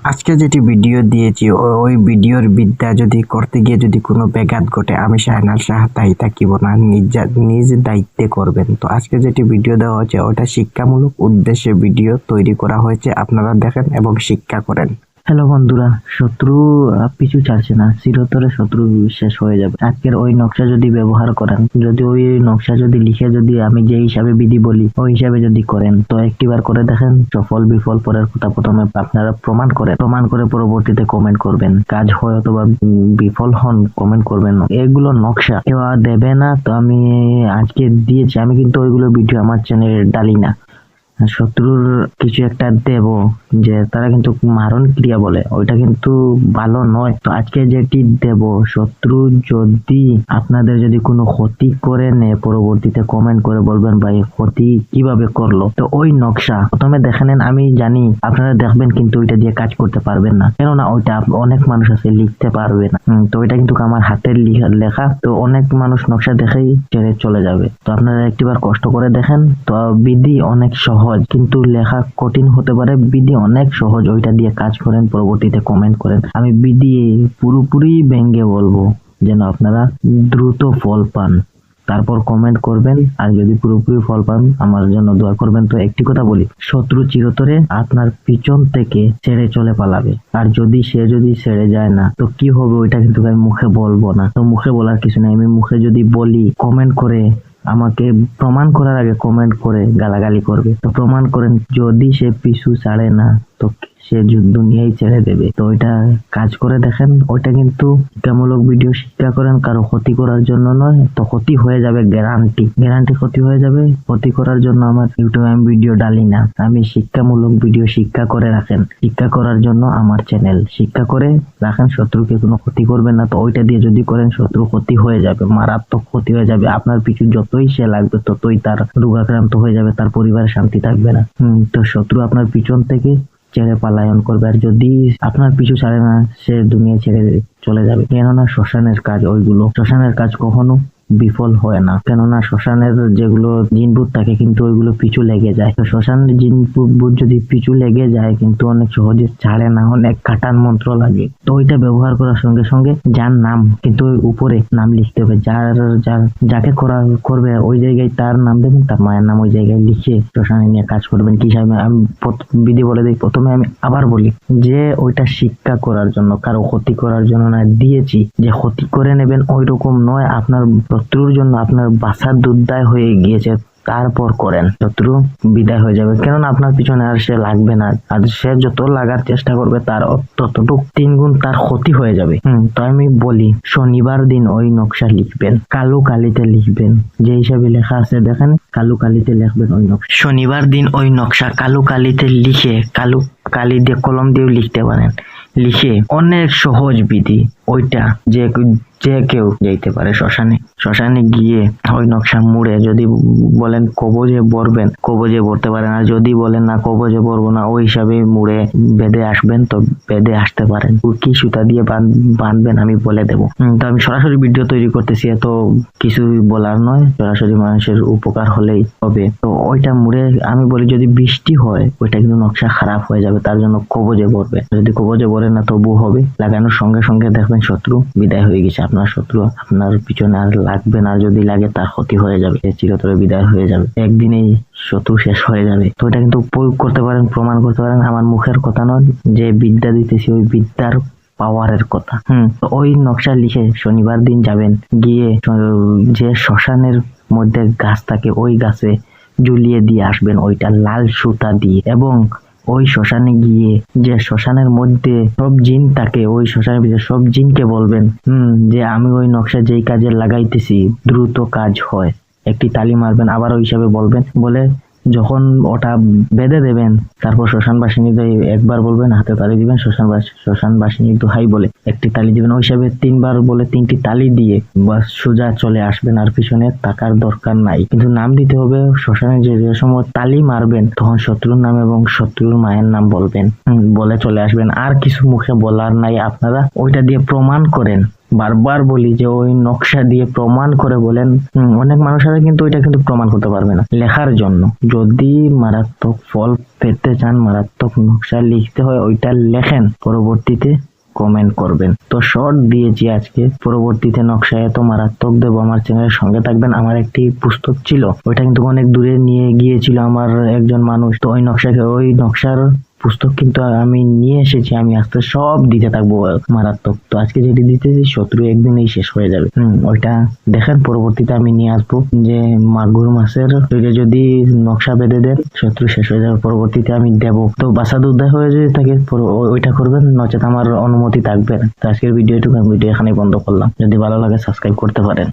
আজকে যেটি ভিডিও দিয়েছি ওই ভিডিওর বিদ্যা যদি করতে গিয়ে যদি কোনো ব্যাঘাত ঘটে আমি শাহনাজ শাহ দায়ী থাকিব না, নিজ দায়িত্বে করবেন। তো আজকে যেটি ভিডিও দেওয়া হচ্ছে ওটা শিক্ষামূলক উদ্দেশ্যে ভিডিও তৈরি করা হয়েছে, আপনারা দেখেন এবং শিক্ষা করেন। হ্যালো বন্ধুরা, শত্রু পিছু ছাড়ছে না, চিরতরে শত্রু শেষ হয়ে যাবে। আজকের ওই নকশা যদি ব্যবহার করেন, যদি ওই নকশা যদি লিখে যদি আমি যে হিসাবে বিধি বলি ওই হিসাবে যদি করেন, তো একটিবার করে দেখেন, সফল বিফল পরের কথা প্রথমে আপনারা প্রমাণ করে পরবর্তীতে কমেন্ট করবেন। কাজ হয় অথবা বিফল হন, কমেন্ট করবেন। এগুলো নকশা কেউ দেবে না, তো আমি আজকে দিয়েছি। আমি কিন্তু ওইগুলো ভিডিও আমার চ্যানেলে ডালি না। শত্রুর কিছু একটা দেব যে তারা কিন্তু মারণ ক্রিয়া বলে, ওইটা কিন্তু ভালো নয়। তো আজকে যেটি দেব, শত্রু যদি আপনাদের যদি কোনো ক্ষতি করে নেয়, পরবর্তীতে কমেন্ট করে বলবেন ভাই ক্ষতি কিভাবে করলো। তো ওই নকশা প্রথমে দেখে নেন। আমি জানি আপনারা দেখবেন কিন্তু ওইটা দিয়ে কাজ করতে পারবেন না, কেননা ওইটা অনেক মানুষ আছে লিখতে পারবে না। তো ওইটা কিন্তু আমার হাতের লেখা, তো অনেক মানুষ নকশা দেখেই ছেড়ে চলে যাবে। তো আপনারা একটিবার কষ্ট করে দেখেন। তো বিধি অনেক সহজ, কিন্তু লেখা কঠিন হতে পারে। বিধি অনেক সহজ, ওইটা দিয়ে কাজ করেন, পরবর্তীতে কমেন্ট করেন। আমি বিধি পুরোপুরি ভেঙে বলবো যেন আপনারা দ্রুত ফল পান, তারপর কমেন্ট করবেন। আর যদি পুরোপুরি ফল পান আমার জন্য দোয়া করবেন। তো একটি কথা বলি, শত্রু চিরতরে আপনার পিছন থেকে ছেড়ে চলে পালাবে। আর যদি ছেড়ে যায় না, তো কি হবে ওইটা কিন্তু আমি মুখে বলবো না। তো মুখে বলার কিছু নাই। আমি মুখে যদি বলি, কমেন্ট করে আমাকে প্রমাণ করার আগে কমেন্ট করে গালাগালি করবে। তো প্রমাণ করেন, যদি সে পিছু ছাড়ে না তো সে দুনিয়ায় ছেড়ে দেবে। তো ওইটা কাজ করে দেখেন। ওইটা কিন্তু শিক্ষামূলক ভিডিও, শিক্ষা করেন, কারো ক্ষতি করার জন্য নয়। তো ক্ষতি হয়ে যাবে, গ্যারান্টি ক্ষতি হয়ে যাবে। ক্ষতি করার জন্য আমার ইউটিউবে আমি ভিডিও ডালি না। আমি শিক্ষামূলক ভিডিও, শিক্ষা করে রাখেন, শিক্ষা করার জন্য আমার চ্যানেল। শিক্ষা করে রাখেন, শত্রুকে কোনো ক্ষতি করবেন না। তো ওইটা দিয়ে যদি করেন, শত্রু ক্ষতি হয়ে যাবে, মারাত্মক ক্ষতি হয়ে যাবে। আপনার পিছু যতই সে লাগবে ততই তার রোগাক্রান্ত হয়ে যাবে, তার পরিবারে শান্তি থাকবে না। তো শত্রু আপনার পিছন থেকে ছেড়ে পালায়ন করবে। আর যদি আপনার পিছু ছাড়ে না, সে দুনিয়া ছেড়ে চলে যাবে। কেননা শ্মশানের কাজ ওইগুলো, শ্মশানের কাজ কখনো বিফল হয় না। কেননা শ্মশানের যেগুলো জিনভূত থাকে কিন্তু ওইগুলো পিছু লেগে যায়। তো শ্মশানের জিনভূত যদি পিছু লেগে যায় কিন্তু অনেক সহজে ছাড়ে না, অনেক কাটান মন্ত্র লাগে। তো ওইটা ব্যবহার করার সঙ্গে সঙ্গে যার নাম কিন্তু ওই উপরে নাম লিখতে হবে। যাকে করবে ওই জায়গায় তার নাম দেবেন, তার মায়ের নাম ওই জায়গায় লিখে শ্মশানে নিয়ে কাজ করবেন। কি হিসাবে আমি বিধি বলে দিই। প্রথমে আমি আবার বলি যে ওইটা শিক্ষা করার জন্য, কারো ক্ষতি করার জন্য না দিয়েছি যে ক্ষতি করে নেবেন, ওই রকম নয়। আপনার শত্রুর জন্য আপনার বাসার দুর্দায় হয়ে গিয়েছে, তারপর করেন, শত্রু বিদায় হয়ে যাবে। কেননা আপনার পিছনে আর সে লাগবে না। আর সে যত লাগার চেষ্টা করবে তার ততটুক 3 গুণ তার ক্ষতি হয়ে যাবে। তো আমি বলি, শনিবার দিন ওই নকশা লিখবেন, কালো কালিতে লিখবেন। যে হিসাবে লেখা আছে দেখেন, কালো কালিতে লিখবেন ওই নকশা। শনিবার দিন ওই নকশা কালো কালিতে লিখে, কালো কালি দিয়ে কলম দিয়েও লিখতে পারেন। লিখে অনেক সহজ বিধি, ওইটা যে কেউ যাইতে পারে শ্মশানে গিয়ে ওই নকশা মুড়ে, যদি বলেন কবজে ভরবেন, কবজে ভরতে পারেন। আর যদি বলেন না কবজে ভরবো না, ওই হিসাবে মুড়ে বেঁধে আসবেন, তো বেঁধে আসতে পারেন। কি সুতা দিয়ে বাঁধবেন আমি বলে দেবো। তো আমি সরাসরি ভিডিও তৈরি করতেছি, এত কিছু বলার নয়, সরাসরি মানুষের উপকার হলেই হবে। তো ওইটা মুড়ে আমি বলি, যদি বৃষ্টি হয় ওইটা কিন্তু নকশা খারাপ হয়ে যাবে, তার জন্য কবজে ভরবে। যদি কবজে ভরে না তবু হবে। লাগানোর সঙ্গে সঙ্গে দেখবেন শত্রু বিদায় হয়ে গেছে। আপনার শত্রু আপনার পিছনে আর লাগবে না। যদি লাগে তার ক্ষতি হয়ে যাবে, চিরতরে বিদায় হয়ে যাবে, একদিনেই শত্রু শেষ হয়ে যাবে। তো এটা কিন্তু প্রয়োগ করতে পারেন, প্রমাণ করতে পারেন। আমার মুখের কথা নয়, যে বিদ্যা দিতেছি ওই বিদ্যার পাওয়ারের কথা। তো ওই নকশা লিখে শনিবার দিন যাবেন, গিয়ে যে শ্মশানের মধ্যে গাছ থাকে ওই গাছে ঝুলিয়ে দিয়ে আসবেন, ওইটা লাল সুতা দিয়ে। এবং ওই শ্মশানে গিয়ে, যে শ্মশানের মধ্যে সব জিন থাকে, ওই শ্মশানের ভিতরে সব জিনকে বলবেন যে আমি ওই নকশা যেই কাজে লাগাইতেছি দ্রুত কাজ হয়, একটি তালি মারবেন। আবার ওই হিসাবে বলবেন, বলে যখন ওটা বেঁধে দেবেন, তারপর শ্মশানবাসিনী একবার বলবেন, হাতে তালি দিবেন, শ্মশানবাসিনী দোহাই বলে একটি তালি দিবেন। ওই হিসাবে 3 বার বলে 3টি তালি দিয়ে বাস সোজা চলে আসবেন। আর পিছনে টাকার দরকার নাই, কিন্তু নাম দিতে হবে। শ্মশানে যে সময় তালি মারবেন তখন শত্রুর নাম এবং শত্রুর মায়ের নাম বলবেন, বলে চলে আসবেন। আর কিছু মুখে বলার নাই। আপনারা ওইটা দিয়ে প্রমাণ করেন বারবার বলি যে ওই নকশা দিয়ে প্রমাণ করে বলেন। অনেক মানুষ আছে কিন্তু ওইটা কিন্তু প্রমাণ করতে পারবে না লেখার জন্য। যদি মারাত্মক ফল পেতে চান, মারাত্মক নকশা লিখতে হয়, ওইটা লেখেন, পরবর্তীতে কমেন্ট করবেন। তো শর্ট দিয়েছি আজকে, পরবর্তীতে নকশা এত মারাত্মক দেবো। আমার চ্যানেলের সঙ্গে থাকবেন। আমার একটি পুস্তক ছিল, ওইটা কিন্তু অনেক দূরে নিয়ে গিয়েছিল আমার একজন মানুষ। তো ওই নকশার পুস্তক কিন্তু আমি নিয়ে এসেছি। আমি আস্তে সব দিতে থাকবো মারাত্মক। তো আজকে যেটি দিতেছি শত্রু একদিনেই শেষ হয়ে যাবে। ওইটা দেখেন, পরবর্তীতে আমি নিয়ে আসবো যে মাগুর মাছের ওইটা যদি নকশা বেঁধে দেন শত্রু শেষ হয়ে যাবে। পরবর্তীতে আমি দেবো। তো বাসাদ উদ্ধার হয়ে যদি থাকে ওইটা করবেন, নচেত আমার অনুমতি থাকবে না। তো আজকের ভিডিও এখানেই বন্ধ করলাম। যদি ভালো লাগে সাবস্ক্রাইব করতে পারেন।